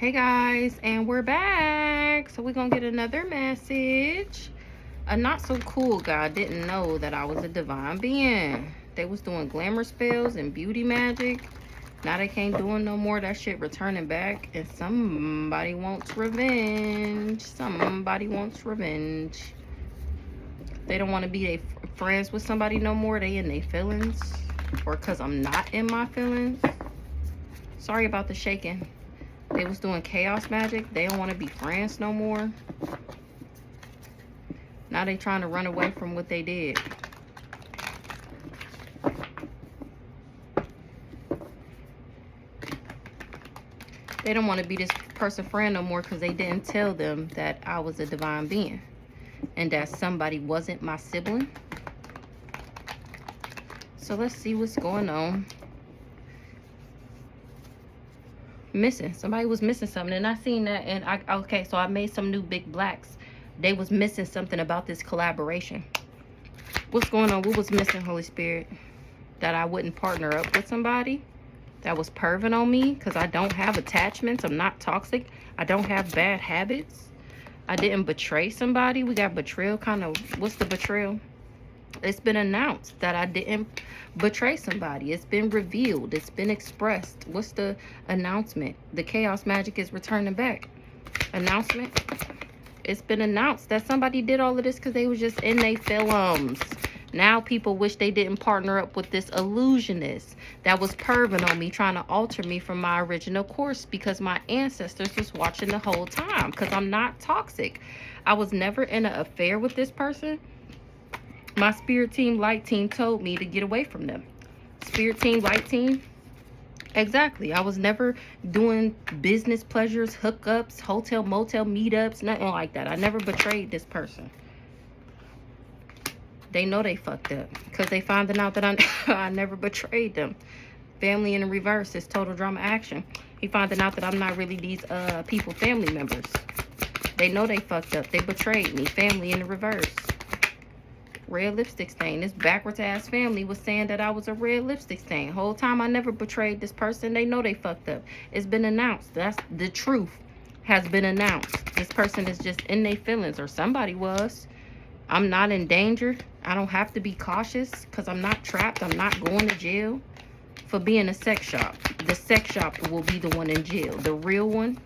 Hey guys, and we're back. So we're gonna get another message. A not so cool guy didn't know that I was a divine being. They was doing glamour spells and beauty magic. Now they can't do it no more. That shit returning back, and somebody wants revenge. Somebody wants revenge. They don't want to be friends with somebody no more. They in their feelings, or cause I'm not in my feelings. Sorry about the shaking. They was doing chaos magic. They don't want to be friends no more. Now they trying to run away from what they did. They don't want to be this person friend no more because they didn't tell them that I was a divine being and that somebody wasn't my sibling. So let's see what's going on. Missing, somebody was missing something, and I seen that, and okay, so I made some new big blacks. They was missing something about this collaboration. What's going on? What was missing, Holy Spirit? That I wouldn't partner up with somebody that was perving on me, because I don't have attachments. I'm not toxic. I don't have bad habits. I didn't betray somebody. We got betrayal. Kind of, what's the betrayal? It's been announced that I didn't betray somebody. It's been revealed. It's been expressed. What's the announcement? The chaos magic is returning back. Announcement. It's been announced that somebody did all of this because they was just in their films. Now people wish they didn't partner up with this illusionist that was perving on me, trying to alter me from my original course because my ancestors was watching the whole time, because I'm not toxic. I was never in an affair with this person. My spirit team, light team told me to get away from them. Spirit team, light team. Exactly. I was never doing business pleasures, hookups, hotel, motel, meetups, nothing like that. I never betrayed this person. They know they fucked up because they finding out that I never betrayed them. Family in the reverse is total drama action. He finding out that I'm not really these people family members. They know they fucked up. They betrayed me. Family in the reverse. Red lipstick stain. This backwards ass family was saying that I was a red lipstick stain. Whole time I never betrayed this person. They know they fucked up. It's been announced. That's the truth. Has been announced. This person is just in their feelings, or somebody was. I'm not in danger. I don't have to be cautious because I'm not trapped. I'm not going to jail for being a sex shop. The sex shop will be the one in jail. The real one,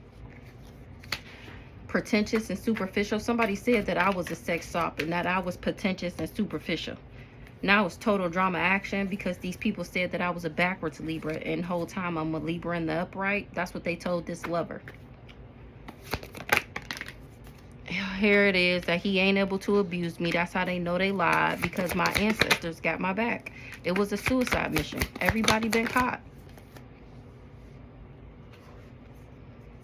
pretentious and superficial. Somebody said that I was a sex shop and that I was pretentious and superficial. Now it's total drama action because these people said that I was a backwards Libra, and the whole time I'm a Libra in the upright. That's what they told this lover. Here it is, that he ain't able to abuse me. That's how they know they lied, because my ancestors got my back. It was a suicide mission. Everybody been caught.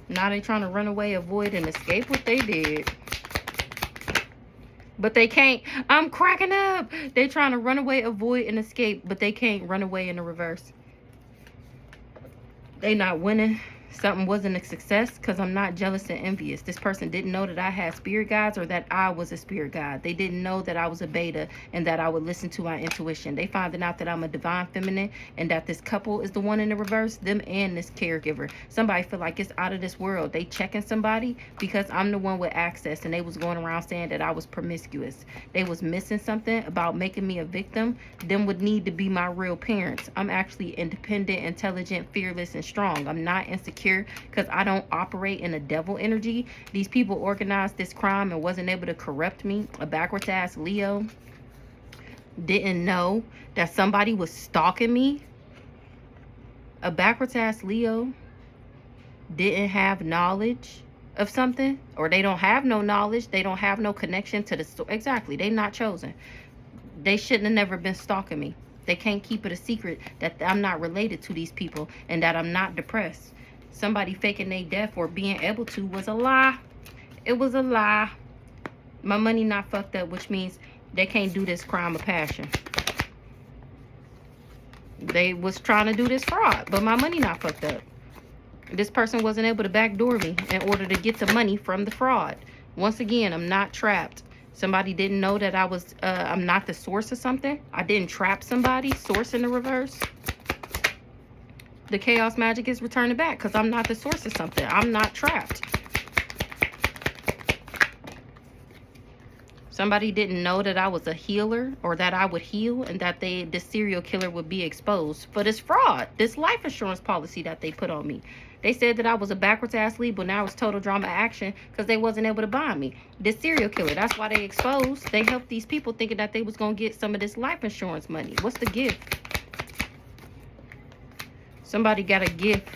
Now they trying to run away, avoid, and escape what they did. But they can't. I'm cracking up. They trying to run away, avoid, and escape, but they can't run away in the reverse. They not winning. Something wasn't a success because I'm not jealous and envious. This person didn't know that I had spirit guides or that I was a spirit guide. They didn't know that I was a beta and that I would listen to my intuition. They finding out that I'm a divine feminine and that this couple is the one in the reverse, them and this caregiver. Somebody feel like it's out of this world. They checking somebody because I'm the one with access, and they was going around saying that I was promiscuous. They was missing something about making me a victim. Them would need to be my real parents. I'm actually independent, intelligent, fearless, and strong. I'm not insecure because I don't operate in a devil energy. These people organized this crime and wasn't able to corrupt me. A backwards ass Leo didn't know that somebody was stalking me. A backwards ass Leo didn't have knowledge of something, or they don't have no knowledge. They don't have no connection to the story. Exactly. They not chosen. They shouldn't have never been stalking me. They can't keep it a secret that I'm not related to these people and that I'm not depressed. Somebody faking their death or being able to was a lie. It was a lie. My money not fucked up, which means they can't do this crime of passion. They was trying to do this fraud, but my money not fucked up. This person wasn't able to backdoor me in order to get the money from the fraud. Once again, I'm not trapped. Somebody didn't know that I'm not the source of something. I didn't trap somebody. Source in the reverse. The chaos magic is returning back because I'm not the source of something. I'm not trapped. Somebody didn't know that I was a healer or that I would heal and that this serial killer would be exposed for this fraud, this life insurance policy that they put on me. They said that I was a backwards ass lead, but now it's total drama action because they wasn't able to buy me. This serial killer, that's why they exposed. They helped these people thinking that they was going to get some of this life insurance money. What's the gift? Somebody got a gift,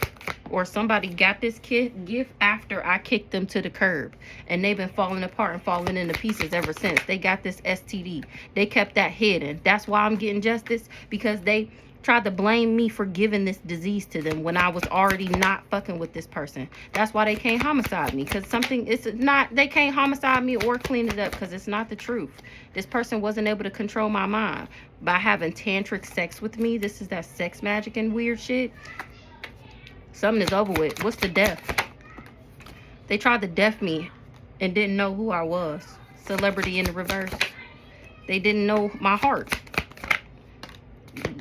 or somebody got this gift after I kicked them to the curb. And they've been falling apart and falling into pieces ever since. They got this STD. They kept that hidden. That's why I'm getting justice, because they tried to blame me for giving this disease to them when I was already not fucking with this person. That's why they can't homicide me, because they can't homicide me or clean it up because it's not the truth. This person wasn't able to control my mind by having tantric sex with me. This is that sex magic and weird shit. Something is over with. What's the death? They tried to death me and didn't know who I was. Celebrity in the reverse. They didn't know my heart.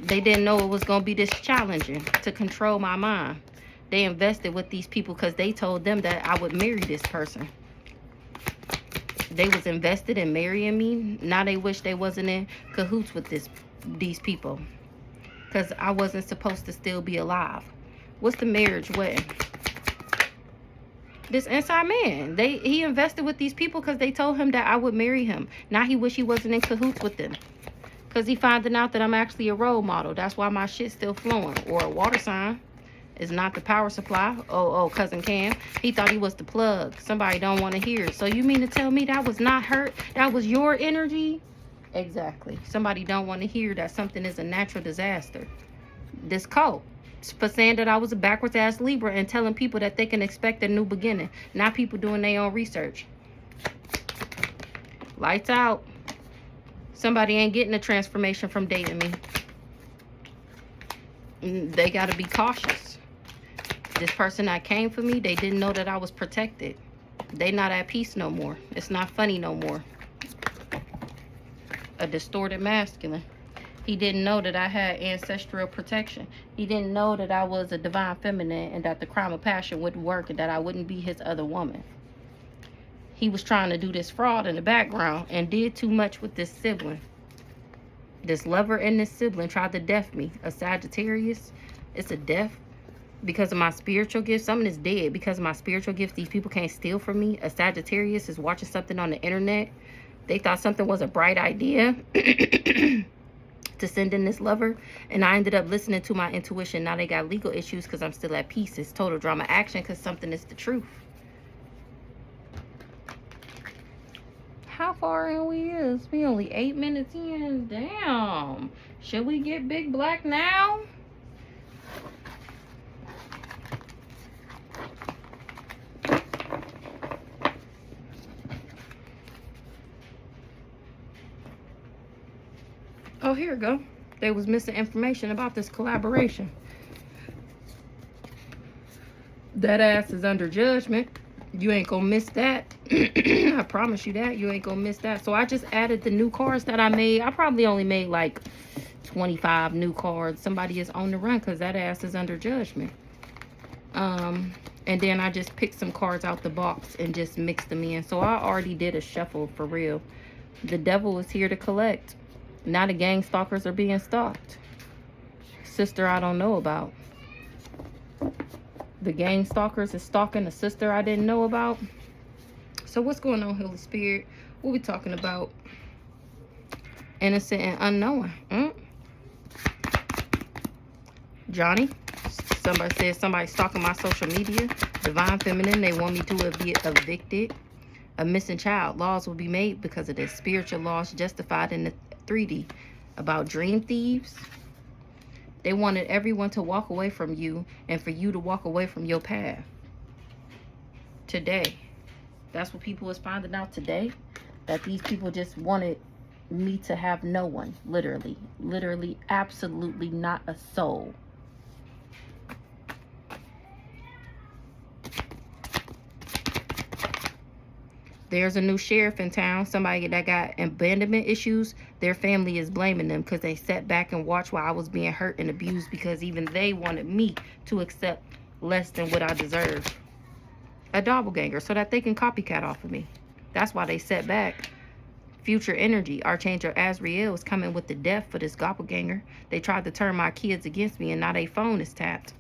They didn't know it was going to be this challenging to control my mind. They invested with these people because they told them that I would marry this person. They was invested in marrying me. Now they wish they wasn't in cahoots with these people, because I wasn't supposed to still be alive. What's the marriage wedding? This inside man. He invested with these people because they told him that I would marry him. Now he wish he wasn't in cahoots with them, because he finding out that I'm actually a role model. That's why my shit's still flowing. Or a water sign is not the power supply. Oh, cousin Cam. He thought he was the plug. Somebody don't want to hear it. So you mean to tell me that was not hurt? That was your energy? Exactly. Somebody don't want to hear that something is a natural disaster. This cult. For saying that I was a backwards ass Libra and telling people that they can expect a new beginning. Not people doing their own research. Lights out. Somebody ain't getting a transformation from dating me. They got to be cautious. This person that came for me, they didn't know that I was protected. They not at peace no more. It's not funny no more. A distorted masculine. He didn't know that I had ancestral protection. He didn't know that I was a divine feminine and that the crime of passion wouldn't work and that I wouldn't be his other woman. He was trying to do this fraud in the background and did too much with this sibling. This lover and this sibling tried to death me. A Sagittarius, it's a death because of my spiritual gifts. Something is dead because of my spiritual gifts. These people can't steal from me. A Sagittarius is watching something on the internet. They thought something was a bright idea to send in this lover, and I ended up listening to my intuition. Now they got legal issues because I'm still at peace. It's total drama action because something is the truth. How far in we is? We only 8 minutes in. Damn. Should we get big black now? Oh, here we go. They was missing information about this collaboration. That ass is under judgment. You ain't gonna miss that. I promise you that. You ain't gonna miss that. So I just added the new cards that I made. I probably only made like 25 new cards. Somebody is on the run because that ass is under judgment. And then I just picked some cards out the box and just mixed them in. So I already did a shuffle for real. The devil is here to collect. Now the gang stalkers are being stalked. Sister I don't know about. The gang stalkers is stalking a sister I didn't know about. So what's going on, Holy Spirit? What we talking about? Innocent and unknowing. Johnny. Somebody says somebody stalking my social media. Divine feminine. They want me to be evicted. A missing child. Laws will be made because of this. Spiritual laws justified in the 3D. About dream thieves. They wanted everyone to walk away from you and for you to walk away from your path. Today. That's what people is finding out today. That these people just wanted me to have no one. Literally. Literally, absolutely not a soul. There's a new sheriff in town, somebody that got abandonment issues. Their family is blaming them because they sat back and watched while I was being hurt and abused, because even they wanted me to accept less than what I deserve. A doppelganger, so that they can copycat off of me. That's why they set back. Future energy, Archangel Azrael is coming with the death for this doppelganger. They tried to turn my kids against me, and now their phone is tapped.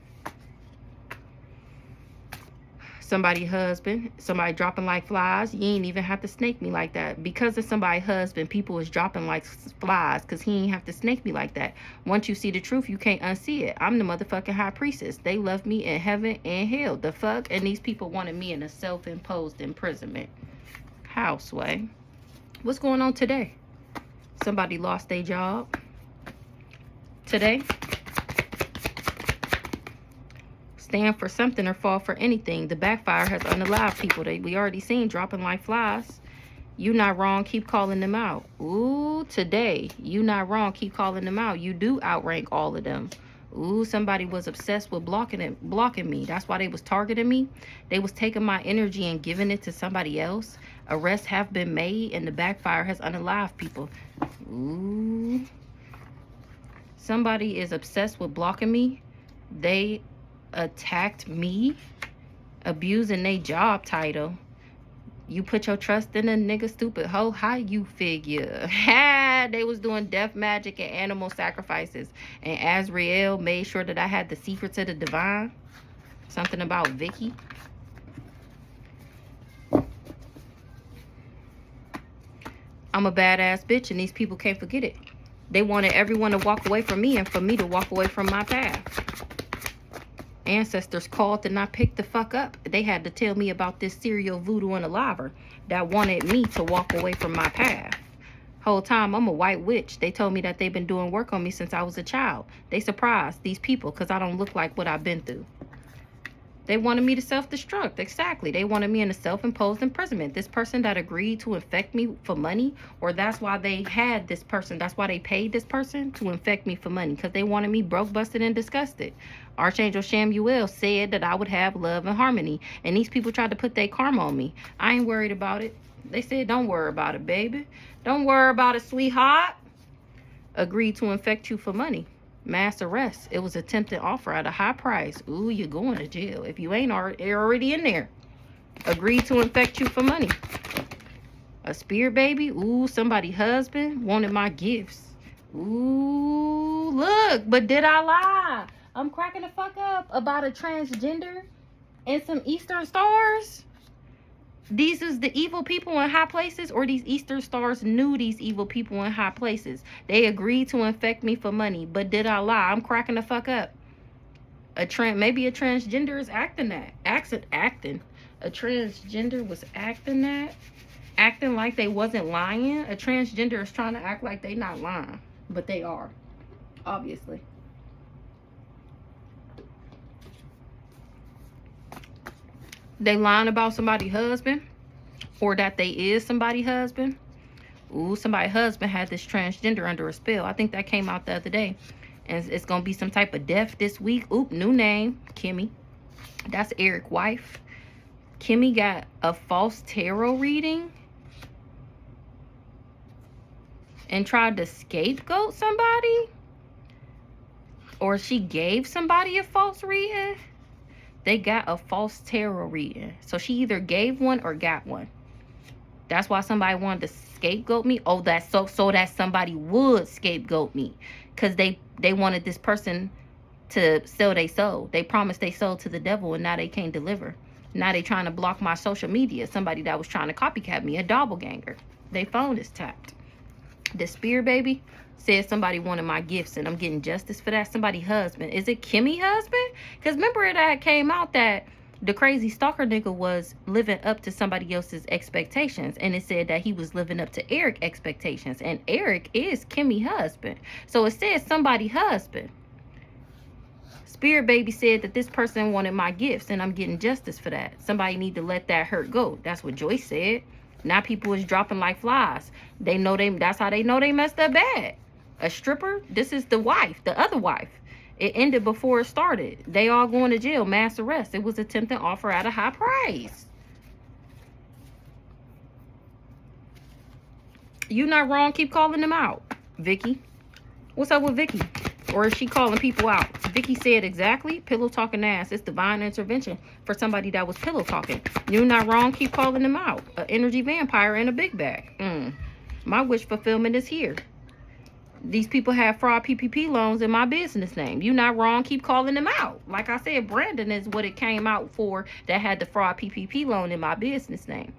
Somebody's husband, somebody dropping like flies. You ain't even have to snake me like that. Because of somebody's husband, people is dropping like flies because he ain't have to snake me like that. Once you see the truth, you can't unsee it. I'm the motherfucking high priestess. They love me in heaven and hell. The fuck? And these people wanted me in a self-imposed imprisonment. How, Sway? What's going on today? Somebody lost their job. Today, stand for something or fall for anything. The backfire has unalived people. We already seen dropping like flies. You not wrong, keep calling them out. Ooh, today, you not wrong, keep calling them out. You do outrank all of them. Ooh, somebody was obsessed with blocking me. That's why they was targeting me. They was taking my energy and giving it to somebody else. Arrests have been made and the backfire has unalived people. Ooh. Somebody is obsessed with blocking me. They attacked me, abusing their job title. You put your trust in a nigga, stupid hoe. How you figure? They was doing death magic and animal sacrifices, and Azrael made sure that I had the secrets of the divine. Something about Vicky. I'm a badass bitch, and these people can't forget it. They wanted everyone to walk away from me and for me to walk away from my path. Ancestors called and I picked the fuck up. They had to tell me about this serial voodoo unaliver that wanted me to walk away from my path. Whole time I'm a white witch. They told me that they've been doing work on me since I was a child. They surprised these people because I don't look like what I've been through. They wanted me to self-destruct. Exactly. They wanted me in a self-imposed imprisonment. This person that agreed to infect me for money, or that's why they had this person. That's why they paid this person to infect me for money, because they wanted me broke, busted, and disgusted. Archangel Shamuel said that I would have love and harmony, and these people tried to put their karma on me. I ain't worried about it. They said, don't worry about it, baby. Don't worry about it, sweetheart. Agreed to infect you for money. Mass arrest. It was attempted offer at a high price. Ooh, you're going to jail. If you ain't already in there. Agreed to infect you for money. A spirit baby. Ooh, somebody husband wanted my gifts. Ooh, look. But did I lie? I'm cracking the fuck up about a transgender and some Eastern stars. These is the evil people in high places, or these Eastern stars knew these evil people in high places. They agreed to infect me for money. But did I lie? I'm cracking the fuck up. Maybe a transgender is acting that. Acting. A transgender was acting that. Acting like they wasn't lying. A transgender is trying to act like they not lying. But they are. Obviously. They lying about somebody's husband, or that they is somebody's husband. Ooh, somebody's husband had this transgender under a spell. I think that came out the other day. And it's going to be some type of death this week. Oop, new name, Kimmy. That's Eric's wife. Kimmy got a false tarot reading and tried to scapegoat somebody. Or she gave somebody a false reading. They got a false tarot reading. So she either gave one or got one. That's why somebody wanted to scapegoat me. Oh, that's so that somebody would scapegoat me. Because they wanted this person to sell their soul. They promised their soul to the devil, and now they can't deliver. Now they trying to block my social media. Somebody that was trying to copycat me, a doppelganger. Their phone is tapped. The spirit baby said somebody wanted my gifts, and I'm getting justice for that. Somebody husband. Is it Kimmy husband? Because remember that came out that the crazy stalker nigga was living up to somebody else's expectations. And it said that he was living up to Eric's expectations. And Eric is Kimmy husband. So it says somebody husband. Spirit baby said that this person wanted my gifts, and I'm getting justice for that. Somebody need to let that hurt go. That's what Joyce said. Now people is dropping like flies. They know that's how they know they messed up bad. A stripper, this is the wife, the other wife. It ended before it started. They all going to jail, mass arrest. It was attempted offer at a high price. You not wrong. Keep calling them out, Vicky. What's up with Vicky? Or is she calling people out? Vicky said exactly. Pillow talking ass. It's divine intervention for somebody that was pillow talking. You're not wrong. Keep calling them out. An energy vampire and a big bag. My wish fulfillment is here. These people have fraud PPP loans in my business name. You not wrong. Keep calling them out. Like I said, Brandon is what it came out for that had the fraud PPP loan in my business name.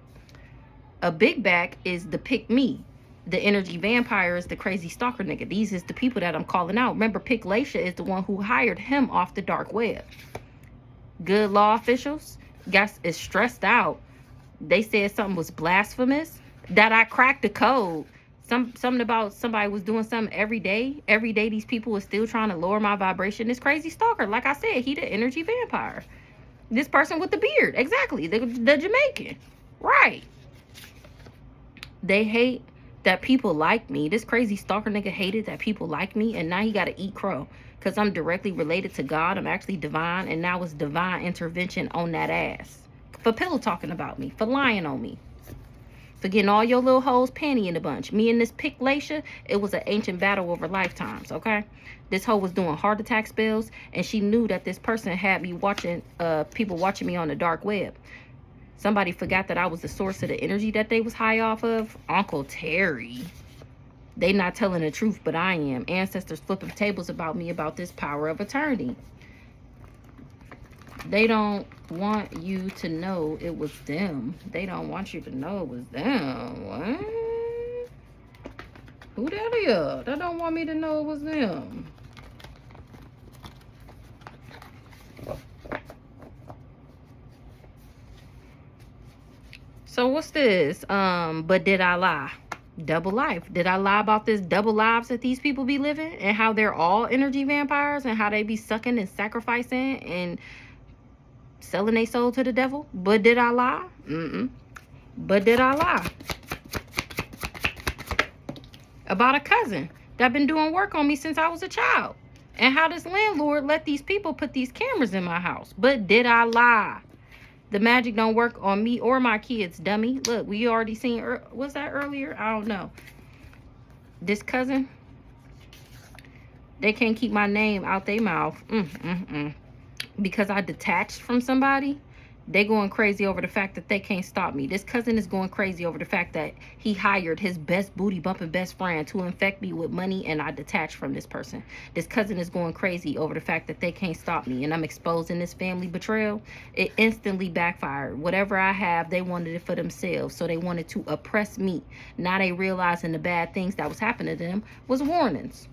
A big back is the pick me. The energy vampire is the crazy stalker nigga. These is the people that I'm calling out. Remember, Pick Laisha is the one who hired him off the dark web. Good law officials, guys, is stressed out. They said something was blasphemous. That I cracked the code. Something about somebody was doing something every day. Every day these people were still trying to lower my vibration. This crazy stalker, like I said, he the energy vampire. This person with the beard, exactly. The Jamaican, right? They hate that people like me. This crazy stalker nigga hated that people like me, and now he gotta eat crow because I'm directly related to God. I'm actually divine, and now it's divine intervention on that ass for pillow talking about me, for lying on me, for getting all your little hoes panty in a bunch. Me and this Pick Laisha, it was an ancient battle over lifetimes, okay? This hoe was doing heart attack spells, and she knew that this person had me watching, people watching me on the dark web. Somebody forgot that I was the source of the energy that they was high off of. Uncle Terry. They not telling the truth, but I am. Ancestors flipping tables about me about this power of attorney. They don't want you to know it was them. They don't want you to know it was them. What? Who that is? They don't want me to know it was them. So what's this? But did I lie? Double life. Did I lie about this double lives that these people be living and how they're all energy vampires and how they be sucking and sacrificing and selling their soul to the devil? But did I lie? But did I lie? About a cousin that been doing work on me since I was a child and how this landlord let these people put these cameras in my house. But did I lie? The magic don't work on me or my kids, dummy. Look, we already seen, was that earlier? I don't know. This cousin, they can't keep my name out their mouth. Because I detached from somebody. They going crazy over the fact that they can't stop me. This cousin is going crazy over the fact that he hired his best booty bumping best friend to infect me with money, and I detached from this person. This cousin is going crazy over the fact that they can't stop me, and I'm exposing this family betrayal. It instantly backfired. Whatever I have, they wanted it for themselves, so they wanted to oppress me. Now they realizing the bad things that was happening to them was warnings.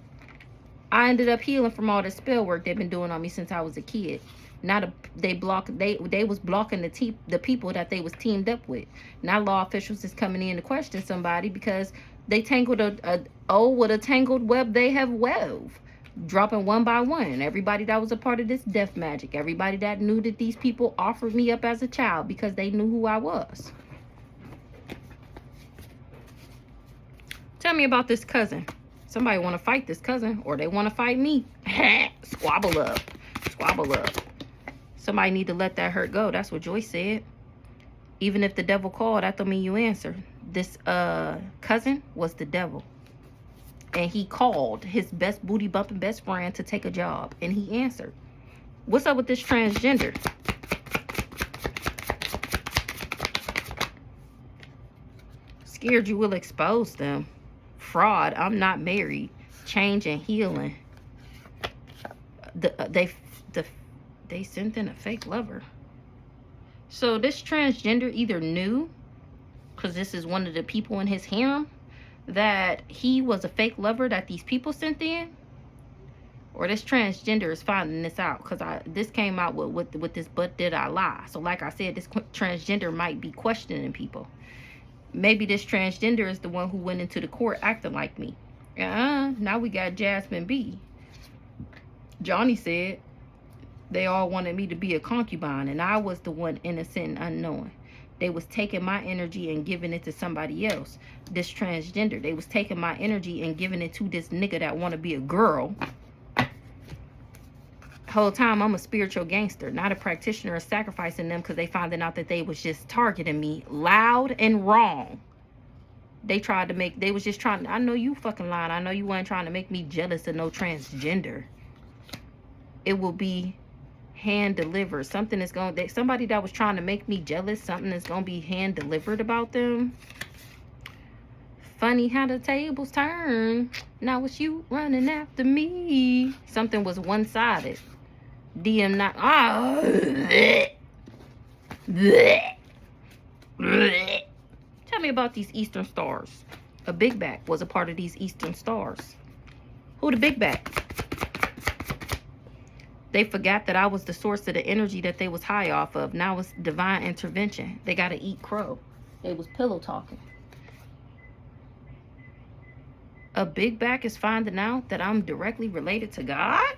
I ended up healing from all the spell work they've been doing on me since I was a kid. Now they was blocking the people that they was teamed up with. Now law officials is coming in to question somebody because they tangled with a tangled web they have wove, dropping one by one. Everybody that was a part of this death magic, everybody that knew that these people offered me up as a child because they knew who I was. Tell me about this cousin. Somebody want to fight this cousin, or they want to fight me. Squabble up. Squabble up. Somebody need to let that hurt go. That's what Joyce said. Even if the devil called, that don't mean you answer. This cousin was the devil. And he called his best booty bumping best friend to take a job. And he answered. What's up with this transgender? Scared you will expose them. Fraud. I'm not married. Change and healing. They sent in a fake lover. So this transgender either knew, because this is one of the people in his harem, that he was a fake lover that these people sent in, or this transgender is finding this out, because this came out with this but did I lie. So like I said, this transgender might be questioning people. Maybe this transgender is the one who went into the court acting like me. Now we got Jasmine B. Johnny said they all wanted me to be a concubine, and I was the one innocent and unknowing. They was taking my energy and giving it to somebody else. This transgender, they was taking my energy and giving it to this nigga that want to be a girl. Whole time I'm a spiritual gangster, not a practitioner of sacrificing them because they finding out that they was just targeting me loud and wrong. They tried to make, they was just trying, I know you fucking lying. I know you weren't trying to make me jealous of no transgender. It will be hand delivered. Something is going, somebody that was trying to make me jealous, something is going to be hand delivered about them. Funny how the tables turn. Now it's you running after me. Something was one-sided. DM not. Tell me about these Eastern Stars. A big back was a part of these Eastern Stars. Who the big back? They forgot that I was the source of the energy that they was high off of. Now it's divine intervention. They got to eat crow. They was pillow talking. A big back is finding out that I'm directly related to God?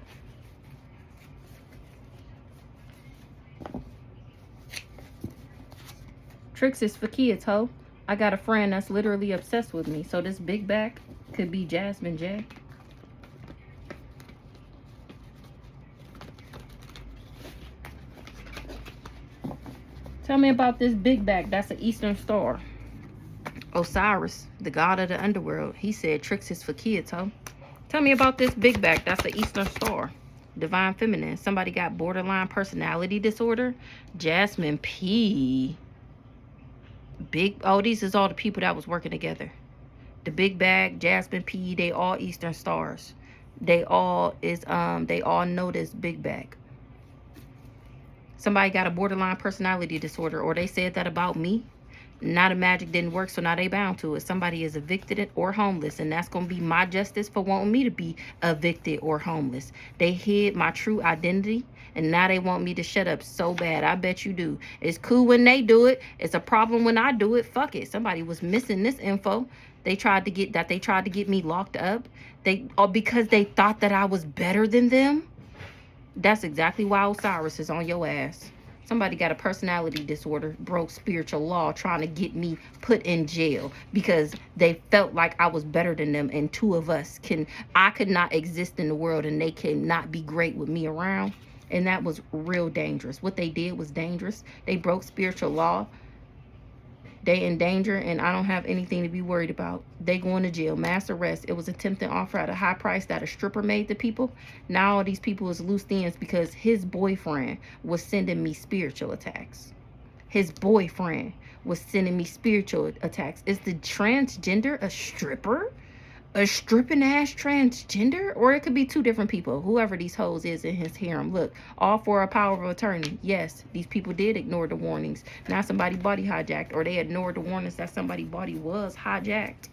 Tricks is for kids, ho. I got a friend that's literally obsessed with me. So this big back could be Jasmine J. Tell me about this big back. That's an Eastern Star. Osiris, the god of the underworld. He said tricks is for kids, ho. Tell me about this big back. That's the Eastern Star. Divine Feminine. Somebody got borderline personality disorder. Jasmine P. Big, oh, these is all the people that was working together. The big bag, Jasmine P, they all Eastern Stars. They all know this big bag. Somebody got a borderline personality disorder, or they said that about me. Now the magic didn't work, so now they bound to it. Somebody is evicted or homeless, and that's going to be my justice for wanting me to be evicted or homeless. They hid my true identity, and now they want me to shut up so bad. I bet you do. It's cool when they do it. It's a problem when I do it. Fuck it. Somebody was missing this info. They tried to get me locked up. Because they thought that I was better than them. That's exactly why Osiris is on your ass. Somebody got a personality disorder, broke spiritual law, trying to get me put in jail because they felt like I was better than them. And two of us I could not exist in the world and they cannot be great with me around. And that was real dangerous. What they did was dangerous. They broke spiritual law. They in danger, and I don't have anything to be worried about. They going to jail. Mass arrest. It was attempted offer at a high price that a stripper made to people. Now all these people is loose ends because his boyfriend was sending me spiritual attacks. His boyfriend was sending me spiritual attacks. Is the transgender a stripper? A stripping ass transgender? Or it could be two different people. Whoever these hoes is in his harem. Look, all for a power of attorney. Yes, these people did ignore the warnings. Now somebody body hijacked. Or they ignored the warnings that somebody body was hijacked.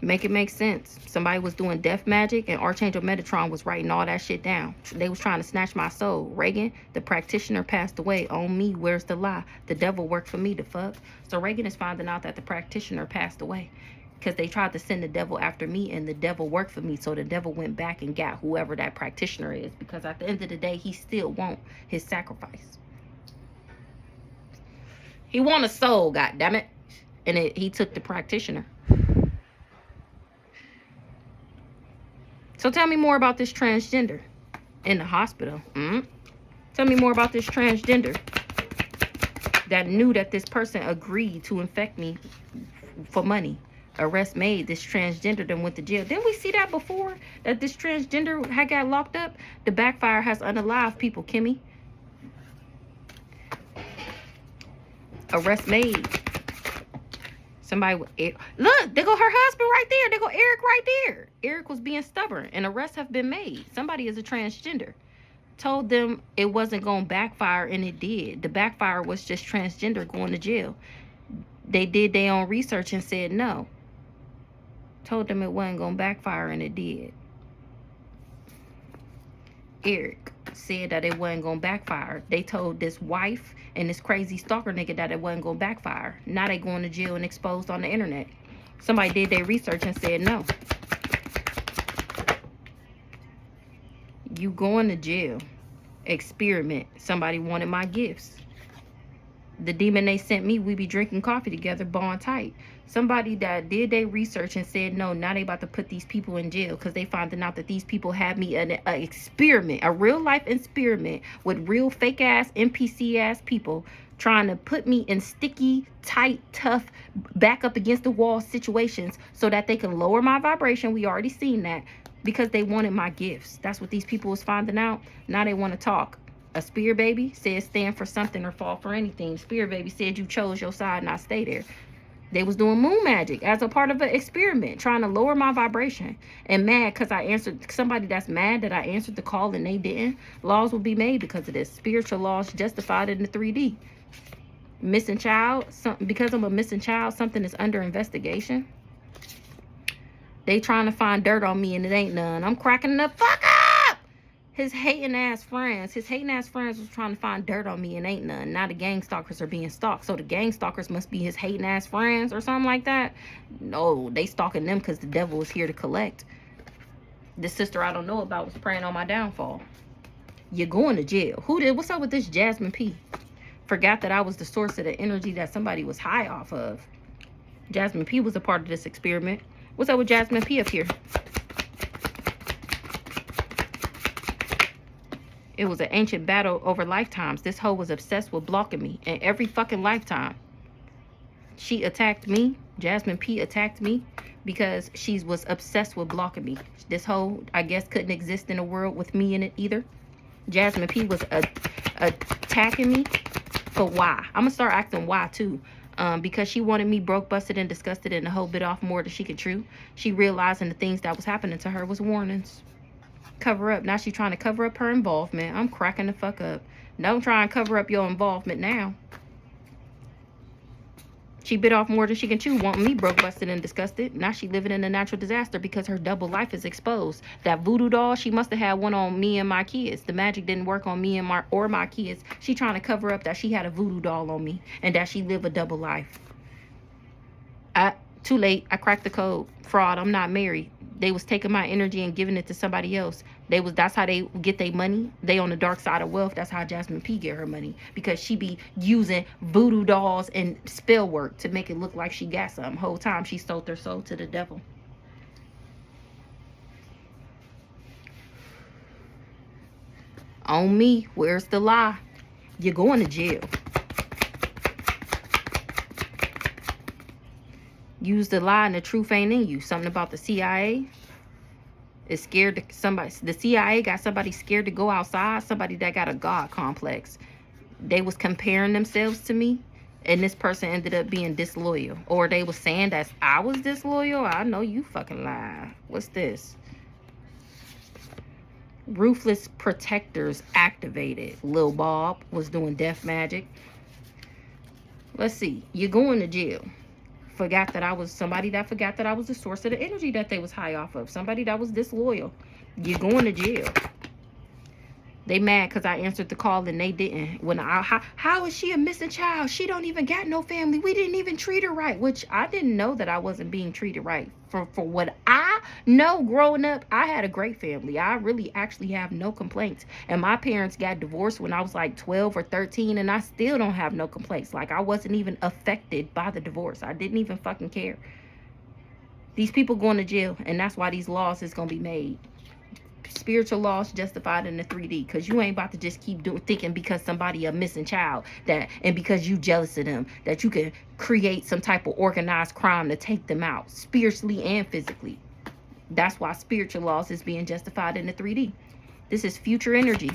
Make it make sense. Somebody was doing death magic and Archangel Metatron was writing all that shit down. They was trying to snatch my soul. Reagan, the practitioner, passed away. On me, where's the lie? The devil worked for me, the fuck. So Reagan is finding out that the practitioner passed away because they tried to send the devil after me and the devil worked for me. So the devil went back and got whoever that practitioner is because at the end of the day, he still want his sacrifice. He want a soul, goddammit. And he took the practitioner. So tell me more about this transgender in the hospital. Tell me more about this transgender that knew that this person agreed to infect me for money. Arrest made. This transgender then went to jail. Didn't we see that before? That this transgender had got locked up? The backfire has unalived people, Kimmy. Arrest made. Somebody, look, there go her husband right there. There go Eric right there. Eric was being stubborn and arrests have been made. Somebody is a transgender. Told them it wasn't going to backfire and it did. The backfire was just transgender going to jail. They did their own research and said no. Told them it wasn't going to backfire and it did. Eric said that it wasn't going to backfire. They told this wife and this crazy stalker nigga that it wasn't going to backfire. Now they going to jail and exposed on the internet. Somebody did their research and said no. You going to jail. Experiment. Somebody wanted my gifts. The demon they sent me, we be drinking coffee together, bond tight. Somebody that did their research and said, no, now they about to put these people in jail because they finding out that these people had me an experiment, a real life experiment with real fake ass NPC ass people trying to put me in sticky, tight, tough, back up against the wall situations so that they can lower my vibration. We already seen that because they wanted my gifts. That's what these people was finding out. Now they want to talk. A spirit baby said stand for something or fall for anything. Spirit baby said you chose your side, not stay there. They was doing moon magic as a part of an experiment, trying to lower my vibration. And mad because I answered, somebody that's mad that I answered the call and they didn't. Laws will be made because of this. Spiritual laws justified in the 3D. Missing child, because I'm a missing child, something is under investigation. They trying to find dirt on me and it ain't none. I'm cracking the fuck up. His hating ass friends was trying to find dirt on me and ain't none. Now the gang stalkers are being stalked. So the gang stalkers must be his hating ass friends or something like that. No, they stalking them because the devil is here to collect. This sister I don't know about was praying on my downfall. You're going to jail. Who did? What's up with this Jasmine P? Forgot that I was the source of the energy that somebody was high off of. Jasmine P was a part of this experiment. What's up with Jasmine P up here? It was an ancient battle over lifetimes. This hoe was obsessed with blocking me. And every fucking lifetime, she attacked me. Jasmine P attacked me because she was obsessed with blocking me. This hoe, I guess, couldn't exist in a world with me in it either. Jasmine P was attacking me for why. I'm going to start asking why, too. Because she wanted me broke, busted, and disgusted and the hoe bit off more than she could chew. She realizing the things that was happening to her was warnings. Cover up. Now she's trying to cover up her involvement. I'm cracking the fuck up. Don't try and cover up your involvement now. She bit off more than she can chew, wanting me broke, busted, and disgusted. Now she living in a natural disaster because her double life is exposed. That voodoo doll, she must have had one on me and my kids. The magic didn't work on me and my kids. She trying to cover up that she had a voodoo doll on me and that she live a double life. Too late. I cracked the code. Fraud. I'm not married. They was taking my energy and giving it to somebody else. That's how they get their money. They on the dark side of wealth. That's how Jasmine P get her money. Because she be using voodoo dolls and spell work to make it look like she got something. Whole time she sold her soul to the devil. On me. Where's the lie? You're going to jail. Use the lie and the truth ain't in you. Something about the CIA is scared to somebody. The CIA got somebody scared to go outside. Somebody that got a God complex. They was comparing themselves to me, and this person ended up being disloyal. Or they was saying that I was disloyal. I know you fucking lie. What's this? Ruthless protectors activated. Lil Bob was doing death magic. Let's see. You're going to jail. Forgot that I was somebody that forgot that I was the source of the energy that they was high off of. Somebody that was disloyal. You're going to jail. They mad because I answered the call and they didn't. How is she a missing child? She don't even got no family. We didn't even treat her right. Which I didn't know that I wasn't being treated right. For what I know growing up, I had a great family. I really actually have no complaints. And my parents got divorced when I was like 12 or 13. And I still don't have no complaints. Like I wasn't even affected by the divorce. I didn't even fucking care. These people going to jail. And that's why these laws is going to be made. Spiritual laws justified in the 3D, because you ain't about to just keep thinking because somebody a missing child and because you jealous of them that you can create some type of organized crime to take them out spiritually and physically. That's why spiritual laws is being justified in the 3D. This is future energy.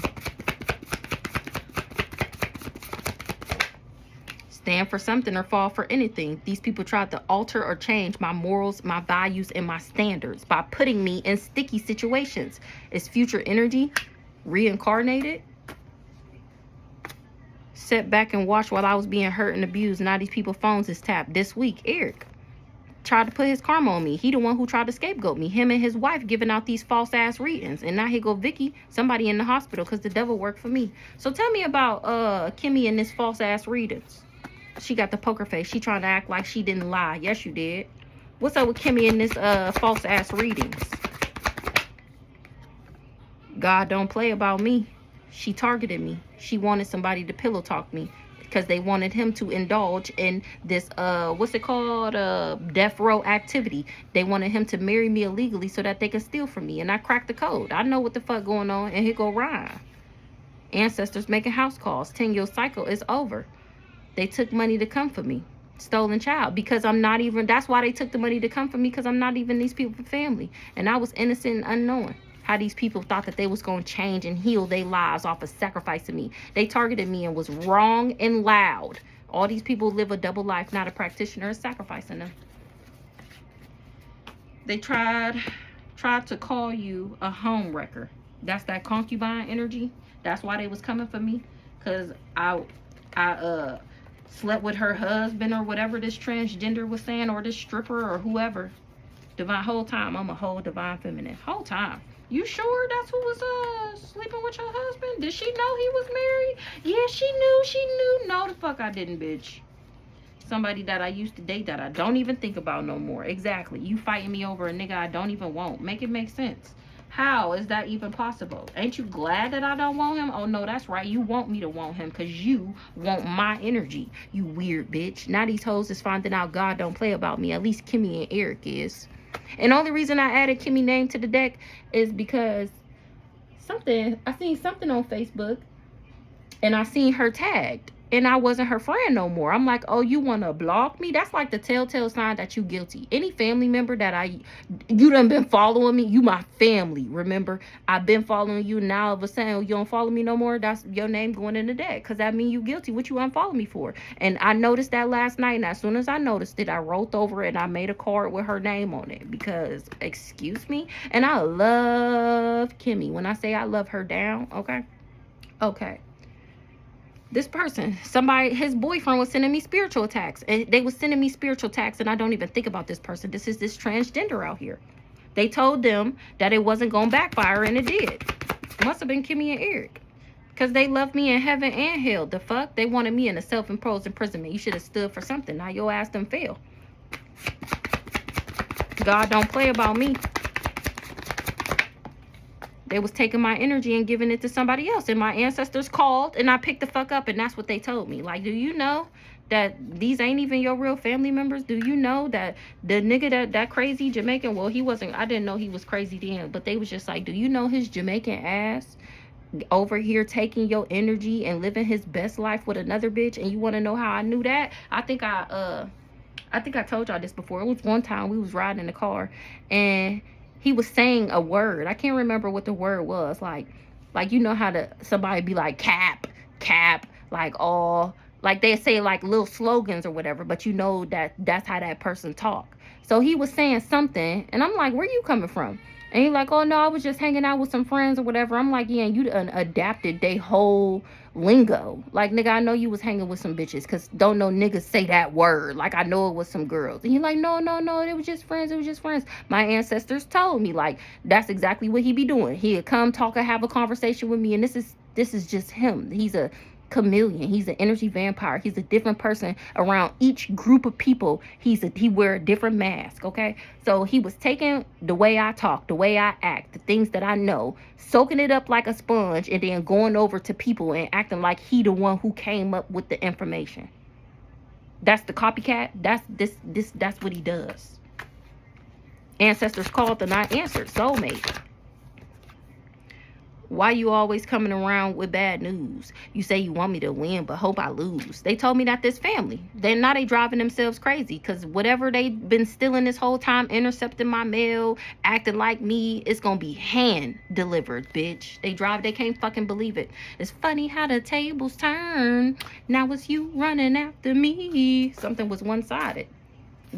Stand for something or fall for anything. These people tried to alter or change my morals, my values, and my standards by putting me in sticky situations. It's future energy, reincarnated. Sat back and watched while I was being hurt and abused. Now these people's phones is tapped. This week, Eric tried to put his karma on me. He the one who tried to scapegoat me. Him and his wife giving out these false ass readings. And now here go Vicky, somebody in the hospital because the devil worked for me. So tell me about Kimmy and this false ass readings. She got the poker face. She trying to act like she didn't lie. Yes, you did. What's up with Kimmy and this false ass readings? God don't play about me. She targeted me. She wanted somebody to pillow talk me. because they wanted him to indulge in this what's it called, death row activity. They wanted him to marry me illegally so that they could steal from me, and I cracked the code. I know what the fuck going on, and here go Ryan. Ancestors making house calls. 10-year cycle is over. They took money to come for me. Stolen child, because I'm not even, that's why they took the money to come for me, because I'm not even these people's family, and I was innocent and unknowing. How these people thought that they was going to change and heal their lives off of sacrificing me. They targeted me and was wrong and loud. All these people live a double life, not a practitioner, is sacrificing them. They tried to call you a home wrecker. That's that concubine energy. That's why they was coming for me, because I slept with her husband or whatever this transgender was saying, or this stripper or whoever. Divine, whole time I'm a whole divine feminine. Whole time. You sure that's who was sleeping with your husband? Did she know he was married? Yeah, she knew. No, the fuck I didn't, bitch. Somebody that I used to date that I don't even think about no more. Exactly. You fighting me over a nigga I don't even want. Make it make sense. How is that even possible? Ain't you glad that I don't want him? Oh, no, that's right. You want me to want him because you want my energy. You weird bitch. Now these hoes is finding out God don't play about me. At least Kimmy and Eric is. And the only reason I added Kimmy's name to the deck is because I seen something on Facebook and I seen her tagged. And I wasn't her friend no more. I'm like, oh, you want to block me? That's like the telltale sign that you guilty. Any family member that you done been following me, you my family, remember? I've been following you, now all of a sudden you don't follow me no more, that's your name going in the deck. Because that mean you guilty. What you unfollow me for? And I noticed that last night, and as soon as I noticed it, I wrote over it and I made a card with her name on it. Because, excuse me? And I love Kimmy. When I say I love her down, okay? Okay. This person, somebody, his boyfriend was sending me spiritual attacks. And they was sending me spiritual attacks, and I don't even think about this person. This is this transgender out here. They told them that it wasn't going to backfire, and it did. Must have been Kimmy and Eric. Because they loved me in heaven and hell. The fuck? They wanted me in a self-imposed imprisonment. You should have stood for something. Now your ass done fail. God don't play about me. They was taking my energy and giving it to somebody else. And my ancestors called and I picked the fuck up, and that's what they told me. Like, do you know that these ain't even your real family members? Do you know that the nigga that crazy Jamaican, well, he wasn't, I didn't know he was crazy then, but they was just like, do you know his Jamaican ass over here taking your energy and living his best life with another bitch? And you want to know how I knew that? I think I told y'all this before. It was one time we was riding in the car and he was saying a word. I can't remember what the word was. Like you know how somebody be like cap, like all, like they say like little slogans or whatever, but you know that's how that person talk. So he was saying something, and I'm like, where you coming from? And he's like, oh no, I was just hanging out with some friends or whatever. I'm like, yeah, you done adapted they whole lingo. Like, nigga, I know you was hanging with some bitches, because don't no niggas say that word. Like, I know it was some girls. And he's like, no, it was just friends. It was just friends. My ancestors told me, like, that's exactly what he be doing. He'd come talk or have a conversation with me, and this is just him. He's a chameleon. He's an energy vampire. He's a different person around each group of people. He wear a different mask. Okay, so he was taking the way I talk, the way I act, the things that I know, soaking it up like a sponge, and then going over to people and acting like he the one who came up with the information. That's the copycat. That's what he does. Ancestors called and I answered. Soulmate. Why you always coming around with bad news? You say you want me to win, but hope I lose. They told me that this family. Now they driving themselves crazy, because whatever they been stealing this whole time, intercepting my mail, acting like me, it's gonna be hand delivered, bitch. They can't fucking believe it. It's funny how the tables turn. Now it's you running after me. Something was one-sided.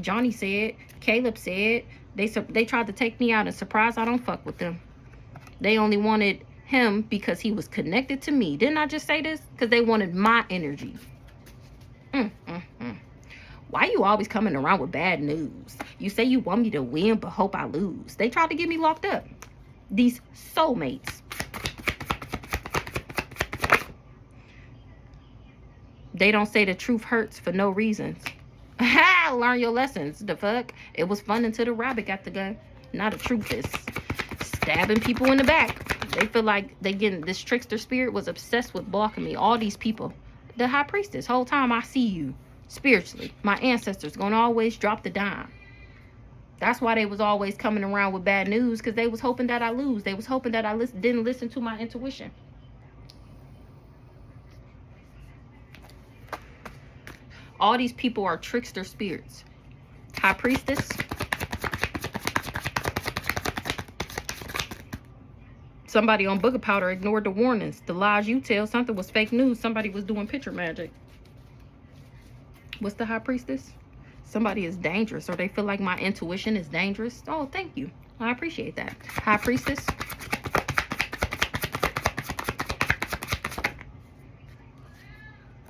Johnny said, Caleb said, they tried to take me out, and surprise, I don't fuck with them. They only wanted him because he was connected to me. Didn't I just say this? Because they wanted my energy. Why you always coming around with bad news? You say you want me to win, but hope I lose. They tried to get me locked up. These soulmates. They don't say the truth hurts for no reasons. Ha! Learn your lessons. The fuck? It was fun until the rabbit got the gun. Now the truth is stabbing people in the back. They feel like this trickster spirit was obsessed with blocking me. All these people. The high priestess. Whole time I see you spiritually. My ancestors gonna always drop the dime. That's why they was always coming around with bad news, because they was hoping that I lose. They was hoping that I didn't listen to my intuition. All these people are trickster spirits. High priestess. Somebody on booger powder ignored the warnings. The lies you tell, something was fake news. Somebody was doing picture magic. What's the high priestess? Somebody is dangerous, or they feel like my intuition is dangerous. Oh, thank you. I appreciate that. High priestess.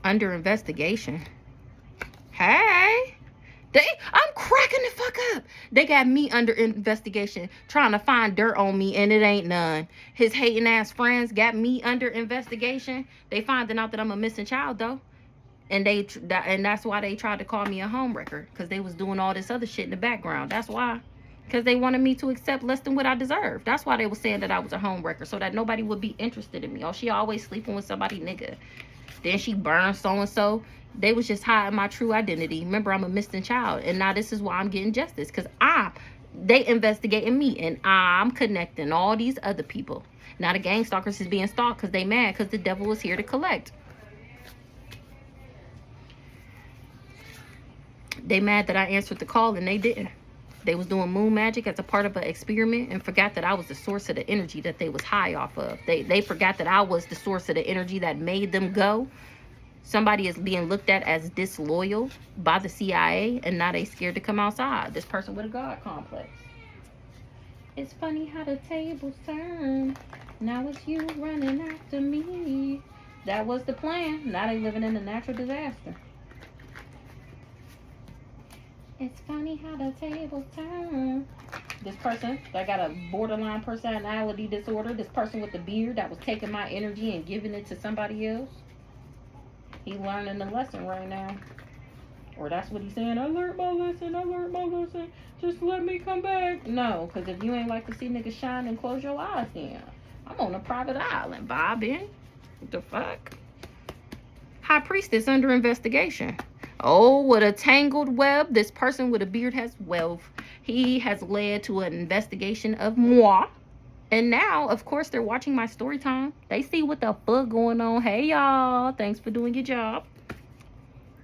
Under investigation. Hey. I'm cracking the fuck up. They got me under investigation, trying to find dirt on me, and it ain't none. His hating ass friends got me under investigation. They finding out that I'm a missing child, though. And that's why they tried to call me a homewrecker, because they was doing all this other shit in the background. That's why. Because they wanted me to accept less than what I deserved. That's why they was saying that I was a homewrecker, so that nobody would be interested in me. Oh, she always sleeping with somebody, nigga. Then she burned so-and-so. They was just hiding my true identity. Remember, I'm a missing child. And now this is why I'm getting justice. Because they investigating me. And I'm connecting all these other people. Now the gang stalkers is being stalked because they mad because the devil was here to collect. They mad that I answered the call and they didn't. They was doing moon magic as a part of an experiment and forgot that I was the source of the energy that they was high off of. They forgot that I was the source of the energy that made them go. Somebody is being looked at as disloyal by the CIA, and now they scared to come outside. This person with a God complex. It's funny how the tables turn. Now it's you running after me. That was the plan. Now they living in a natural disaster. It's funny how the tables turn. This person that got a borderline personality disorder. This person with the beard that was taking my energy and giving it to somebody else. He learning the lesson right now. Or that's what he's saying. I learned my lesson. I learned my lesson. Just let me come back. No, because if you ain't like to see niggas shine, then close your eyes then. I'm on a private island, bobbing. What the fuck? High priestess under investigation. Oh, what a tangled web. This person with a beard has wealth. He has led to an investigation of moi. And now, of course, they're watching my story time. They see what the fuck going on. Hey, y'all. Thanks for doing your job.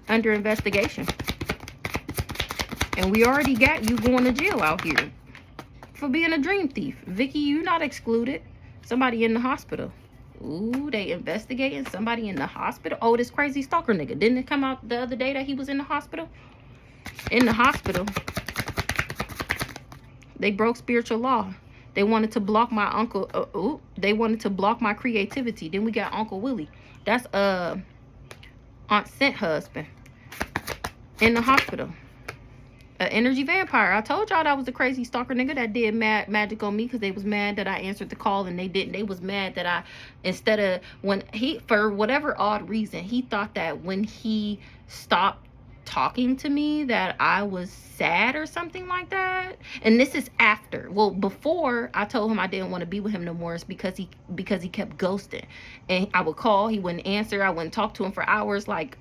Under investigation. And we already got you going to jail out here for being a dream thief. Vicky, you not excluded. Somebody in the hospital. Ooh, they investigating somebody in the hospital. Oh, this crazy stalker nigga. Didn't it come out the other day that he was in the hospital? In the hospital. They broke spiritual law. They wanted to block my uncle. They wanted to block my creativity. Then we got Uncle Willie. That's Aunt Scent husband. In the hospital. An energy vampire. I told y'all that was a crazy stalker nigga that did magic on me because they was mad that I answered the call and they didn't. They was mad that I, instead of, when he, for whatever odd reason, he thought that when he stopped talking to me that I was sad or something like that. And this is after. Well, before I told him I didn't want to be with him no more, it's because he kept ghosting. And I would call, he wouldn't answer. I wouldn't talk to him for hours. Like,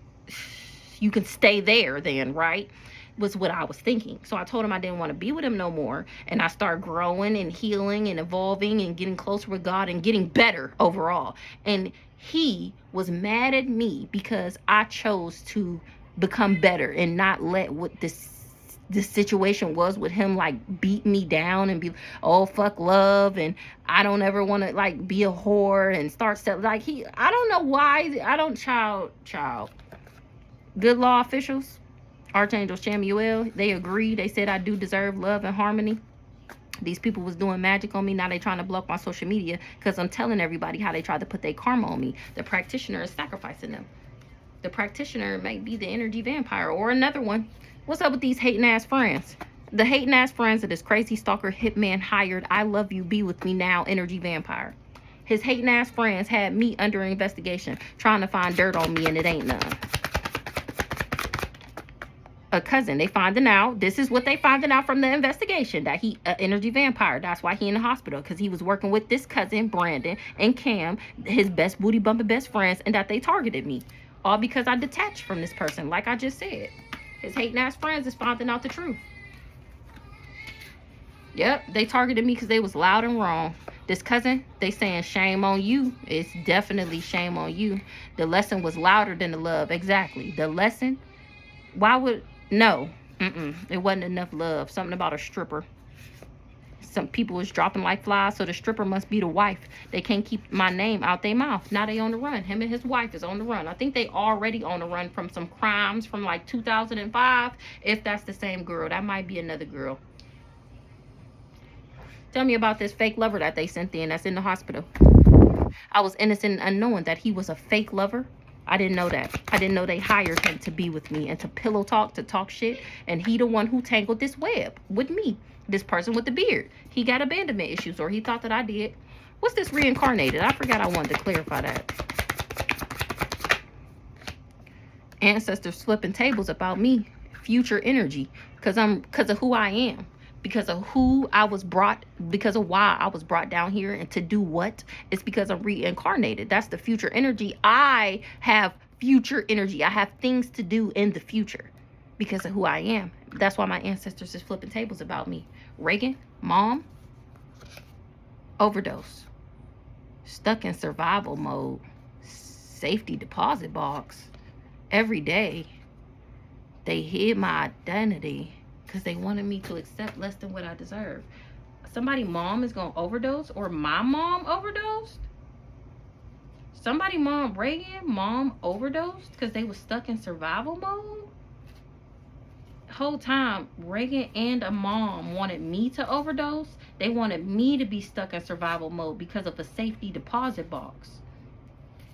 you can stay there then, right? Was what I was thinking. So I told him I didn't want to be with him no more. And I started growing and healing and evolving and getting closer with God and getting better overall. And he was mad at me because I chose to become better and not let what this situation was with him like beat me down and be, oh, fuck love, and I don't ever want to like be a whore and start like I don't know why. I don't child good law officials, Archangel Samuel, they agree. They said I do deserve love and harmony. These people was doing magic on me. Now they trying to block my social media because I'm telling everybody how they tried to put their karma on me. The practitioner is sacrificing them. The practitioner may be the energy vampire or another one. What's up with these hating ass friends? The hating ass friends of this crazy stalker hitman hired I love you, be with me now energy vampire. His hating ass friends had me under investigation trying to find dirt on me, and it ain't none. A cousin, they finding out. This is what they finding out from the investigation, that he energy vampire. That's why he in the hospital, because he was working with this cousin Brandon and Cam, his best booty bumping best friends, and that they targeted me. All because I detached from this person, like I just said. His hating ass friends is finding out the truth. Yep, they targeted me because they was loud and wrong. This cousin, they saying shame on you. It's definitely shame on you. The lesson was louder than the love. Exactly. The lesson, why would, no. It wasn't enough love. Something about a stripper. Some people was dropping like flies, so the stripper must be the wife. They can't keep my name out their mouth. Now they on the run. Him and his wife is on the run. I think they already on the run from some crimes from like 2005. If that's the same girl, that might be another girl. Tell me about this fake lover that they sent in that's in the hospital. I was innocent and unknowing that he was a fake lover. I didn't know that. I didn't know they hired him to be with me and to pillow talk, to talk shit. And he the one who tangled this web with me. This person with the beard. He got abandonment issues, or he thought that I did. What's this reincarnated? I forgot I wanted to clarify that. Ancestors flipping tables about me. Future energy. Because of who I am. Because of who I was brought, because of why I was brought down here and to do what. It's because I'm reincarnated. That's the future energy. I have future energy. I have things to do in the future because of who I am. That's why my ancestors is flipping tables about me. Reagan, mom, overdose, stuck in survival mode, safety deposit box. Every day they hid my identity because they wanted me to accept less than what I deserve. Somebody mom is going to overdose, or my mom overdosed? Somebody mom, Reagan, mom overdosed because they was stuck in survival mode? Whole time, Reagan and a mom wanted me to overdose. They wanted me to be stuck in survival mode because of a safety deposit box.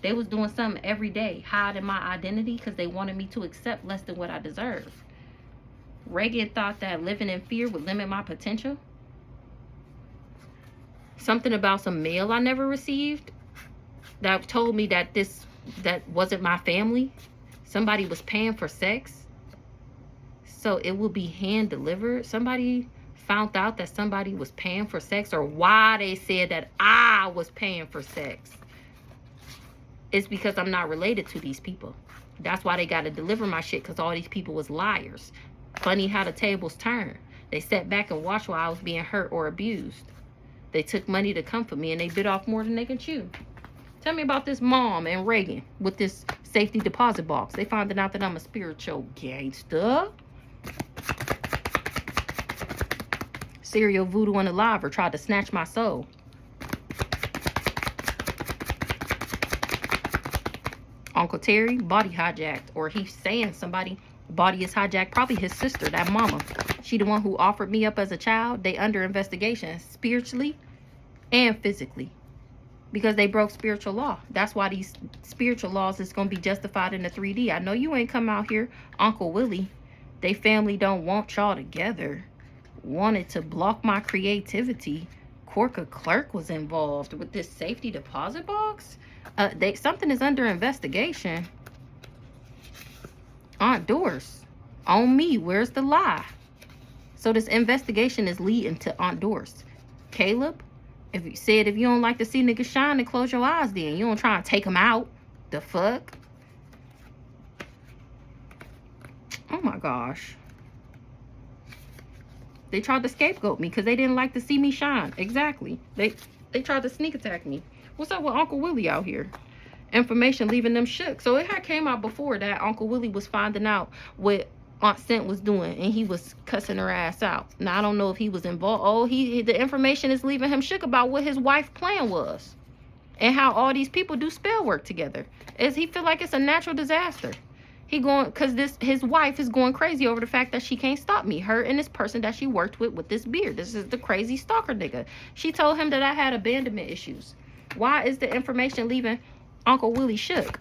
They was doing something every day, hiding my identity because they wanted me to accept less than what I deserve. Reagan thought that living in fear would limit my potential. Something about some mail I never received that told me that that wasn't my family. Somebody was paying for sex, so it would be hand delivered. Somebody found out that somebody was paying for sex, or why they said that I was paying for sex. It's because I'm not related to these people. That's why they got to deliver my shit, because all these people was liars. Funny how the tables turn. They sat back and watched while I was being hurt or abused. They took money to comfort me, and they bit off more than they can chew. Tell me about this mom and Reagan with this safety deposit box. They finding out that I'm a spiritual gangster. Serial voodoo and alive, or tried to snatch my soul. Uncle Terry, body hijacked, or he's saying somebody body is hijacked. Probably his sister, that mama. She the one who offered me up as a child. They under investigation spiritually and physically because they broke spiritual law. That's why these spiritual laws is going to be justified in the 3D. I know you ain't come out here, Uncle Willie. They family don't want y'all together. Wanted to block my creativity. Corker Clerk was involved with this safety deposit box. Something is under investigation. Aunt Doris, on me, where's the lie? So this investigation is leading to Aunt Doris. Caleb, if you don't like to see niggas shine, then close your eyes then. You don't try and take them out. The fuck? Oh my gosh. They tried to scapegoat me because they didn't like to see me shine. Exactly. They tried to sneak attack me. What's up with Uncle Willie out here? Information leaving them shook. So it had came out before that Uncle Willie was finding out what Aunt Cent was doing, and he was cussing her ass out. Now I don't know if he was involved. Oh, the information is leaving him shook about what his wife's plan was, and how all these people do spell work together. As he feel like it's a natural disaster. He going because his wife is going crazy over the fact that she can't stop me. Her and this person that she worked with this beard. This is the crazy stalker nigga. She told him that I had abandonment issues. Why is the information leaving Uncle Willie shook?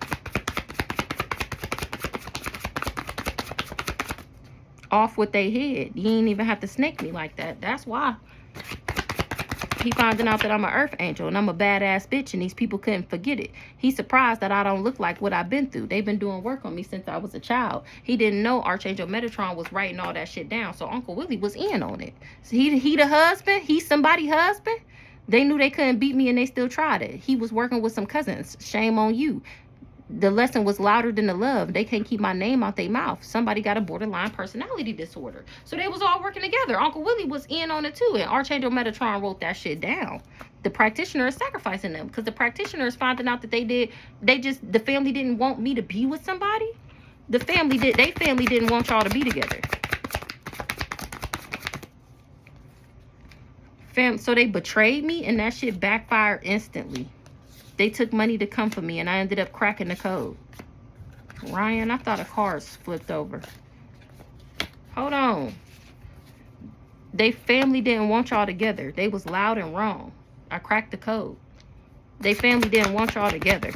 Off with their head. You ain't even have to snake me like that. That's why. He finding out that I'm an earth angel and I'm a badass bitch, and these people couldn't forget it. He's surprised that I don't look like what I've been through. They've been doing work on me since I was a child. He didn't know Archangel Metatron was writing all that shit down, so Uncle Willie was in on it. So he the husband? He's somebody's husband? They knew they couldn't beat me and they still tried it. He was working with some cousins. Shame on you. The lesson was louder than the love. They can't keep my name out their mouth. Somebody got a borderline personality disorder. So they was all working together. Uncle Willie was in on it too. And Archangel Metatron wrote that shit down. The practitioner is sacrificing them. Because the practitioner is finding out that the family didn't want me to be with somebody. They family didn't want y'all to be together. So they betrayed me, and that shit backfired instantly. They took money to come for me, and I ended up cracking the code. Ryan, I thought a car's flipped over. Hold on. They family didn't want y'all together. They was loud and wrong. I cracked the code. They family didn't want y'all together.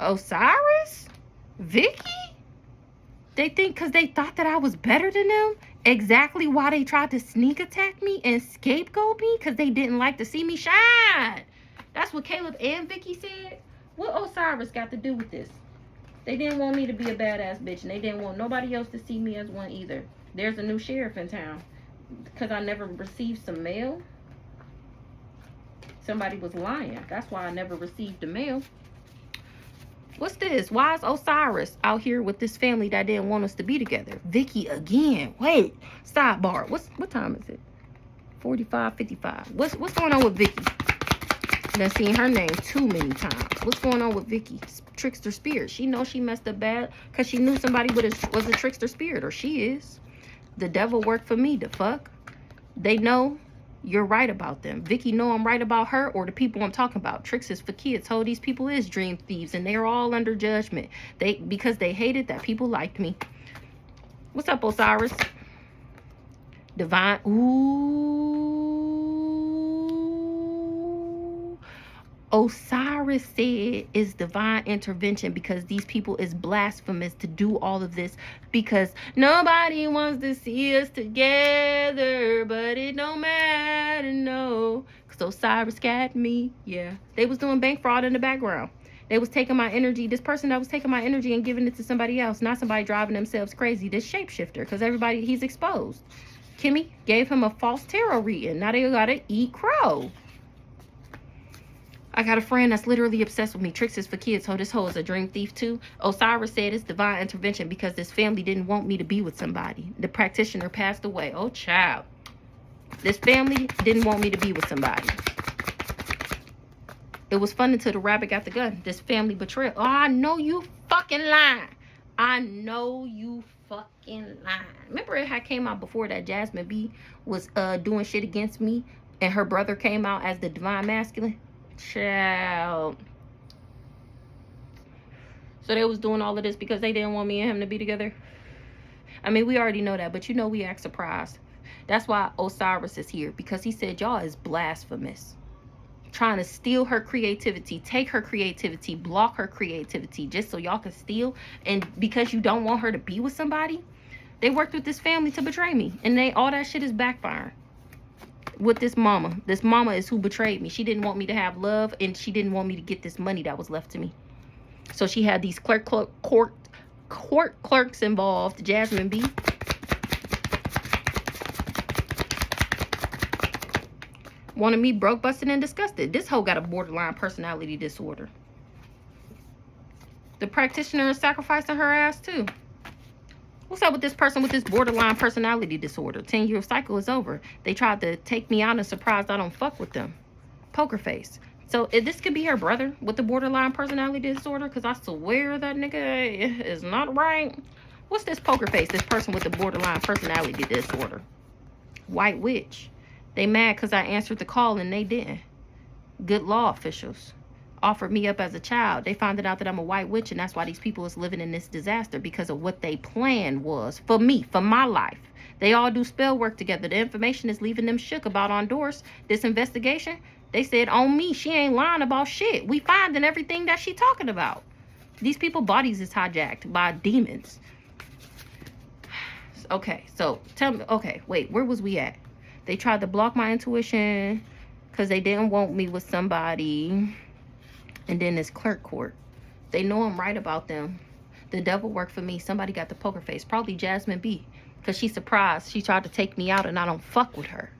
Osiris? Vicky? They think because they thought that I was better than them? Exactly why they tried to sneak attack me and scapegoat me? Because they didn't like to see me shine. That's what Caleb and Vicky said. What Osiris got to do with this? They didn't want me to be a badass bitch, and they didn't want nobody else to see me as one either. There's a new sheriff in town. Because I never received some mail. Somebody was lying. That's why I never received the mail. What's this? Why is Osiris out here with this family that didn't want us to be together? Vicky again. Wait. Sidebar. What time is it? 45:55. What's going on with Vicky? Done seen her name too many times. What's going on with Vicky? Trickster spirit. She knows she messed up bad because she knew somebody was a trickster spirit, or she is. The devil worked for me. The fuck? They know you're right about them. Vicky know I'm right about her or the people I'm talking about. Tricks is for kids. Ho, these people is dream thieves, and they're all under judgment. Because they hated that people liked me. What's up, Osiris? Divine. Ooh. Osiris said it's divine intervention because these people is blasphemous to do all of this because nobody wants to see us together, but it don't matter, no. Because Osiris got me. Yeah. They was doing bank fraud in the background. They was taking my energy. This person that was taking my energy and giving it to somebody else, not somebody driving themselves crazy. This shapeshifter, because he's exposed. Kimmy gave him a false tarot reading. Now they gotta eat crow. I got a friend that's literally obsessed with me. Tricks is for kids. So this hoe is a dream thief too. Osiris said it's divine intervention because this family didn't want me to be with somebody. The practitioner passed away. Oh, child. This family didn't want me to be with somebody. It was fun until the rabbit got the gun. This family betrayal. Oh, I know you fucking lying. I know you fucking lying. Remember it had came out before that Jasmine B was doing shit against me and her brother came out as the divine masculine? Child. So they was doing all of this because they didn't want me and him to be together. I mean, we already know that, but you know we act surprised. That's why Osiris is here, because he said y'all is blasphemous. Trying to steal her creativity, take her creativity, block her creativity just so y'all can steal. And because you don't want her to be with somebody, they worked with this family to betray me. And all that shit is backfiring. With this mama. This mama is who betrayed me. She didn't want me to have love, and she didn't want me to get this money that was left to me. So she had these court clerks involved. Jasmine B. Wanted me broke, busted, and disgusted. This hoe got a borderline personality disorder. The practitioner is sacrificing her ass too. What's up with this person with this borderline personality disorder? 10-year cycle is over. They tried to take me out and surprised I don't fuck with them. Poker face. So this could be her brother with the borderline personality disorder, because I swear that nigga is not right. What's this poker face? This person with the borderline personality disorder. White witch. They mad because I answered the call and they didn't. Good law officials offered me up as a child. They found out that I'm a white witch, and that's why these people is living in this disaster, because of what they plan was for me, for my life. They all do spell work together. The information is leaving them shook about Honduras. This investigation, they said on me, she ain't lying about shit. We finding everything that she talking about. These people bodies is hijacked by demons. Okay, so tell me, okay, wait, where was we at? They tried to block my intuition because they didn't want me with somebody. And then this clerk court. They know I'm right about them. The devil worked for me. Somebody got the poker face. Probably Jasmine B. Because she's surprised. She tried to take me out and I don't fuck with her.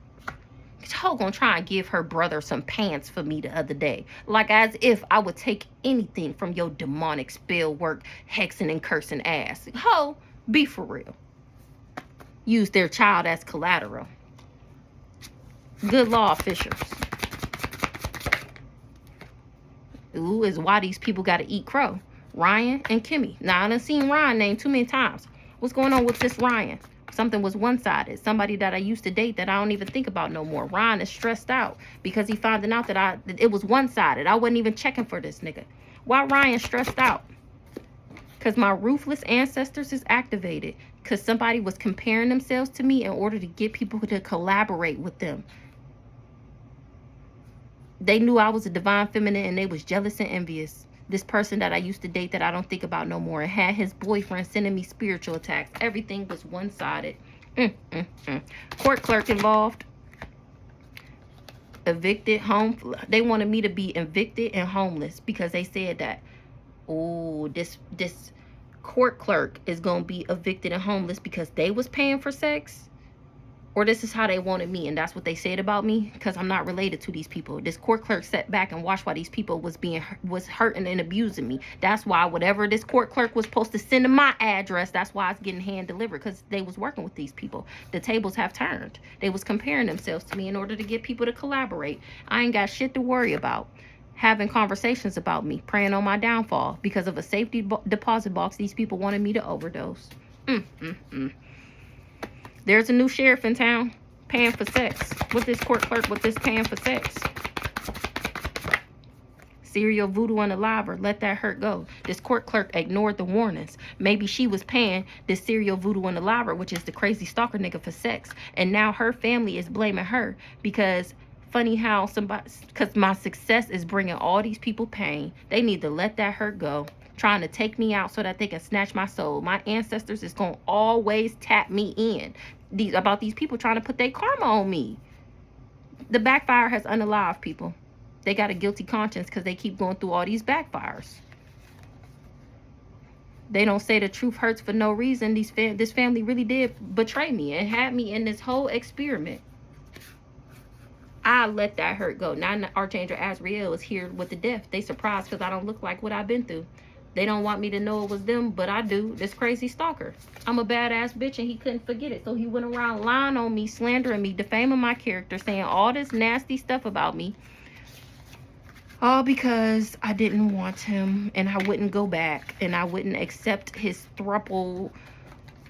This hoe gonna try and give her brother some pants for me the other day. Like as if I would take anything from your demonic spell work, hexing and cursing ass. Hoe, be for real. Use their child as collateral. Good law officials. Ooh, is why these people gotta eat crow. Ryan and Kimmy. Now, I done seen Ryan name too many times. What's going on with this Ryan? Something was one-sided. Somebody that I used to date that I don't even think about no more. Ryan is stressed out because he found out that it was one-sided. I wasn't even checking for this nigga. Why Ryan stressed out? Because my ruthless ancestors is activated. Because somebody was comparing themselves to me in order to get people to collaborate with them. They knew I was a divine feminine and they was jealous and envious. This person that I used to date that I don't think about no more and had his boyfriend sending me spiritual attacks. Everything was one-sided. Court clerk involved. Evicted home. They wanted me to be evicted and homeless because they said that, oh, this court clerk is going to be evicted and homeless because they was paying for sex. Or this is how they wanted me, and that's what they said about me, because I'm not related to these people. This court clerk sat back and watched while these people was hurting and abusing me. That's why whatever this court clerk was supposed to send to my address, that's why it's getting hand delivered, because they was working with these people. The tables have turned. They was comparing themselves to me in order to get people to collaborate. I ain't got shit to worry about. Having conversations about me, praying on my downfall because of a safety deposit box. These people wanted me to overdose. There's a new sheriff in town paying for sex. With this court clerk with this paying for sex. Serial voodoo and a liver. Let that hurt go. This court clerk ignored the warnings. Maybe she was paying this serial voodoo and a liver, which is the crazy stalker nigga, for sex. And now her family is blaming her because funny how because my success is bringing all these people pain. They need to let that hurt go. Trying to take me out so that they can snatch my soul. My ancestors is going to always tap me in about these people trying to put their karma on me. The backfire has unalived people. They got a guilty conscience because they keep going through all these backfires. They don't say the truth hurts for no reason. This family really did betray me and had me in this whole experiment. I let that hurt go. Now Archangel Azrael is here with the death. They surprised because I don't look like what I've been through. They don't want me to know it was them, but I do. This crazy stalker. I'm a badass bitch and he couldn't forget it. So he went around lying on me, slandering me, defaming my character, saying all this nasty stuff about me. All because I didn't want him and I wouldn't go back and I wouldn't accept his thruple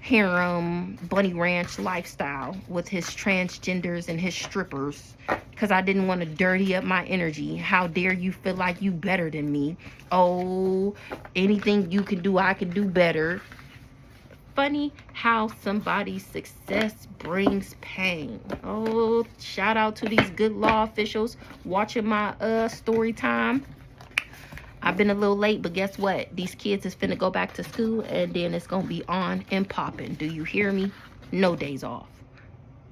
harem bunny ranch lifestyle with his transgenders and his strippers, because I didn't want to dirty up my energy. How dare you feel like you better than me? Oh, anything you can do, I can do better. Funny how somebody's success brings pain. Oh, shout out to these good law officials watching my story time. I've been a little late, but guess what? These kids is finna go back to school, and then it's gonna be on and popping. Do you hear me? No days off.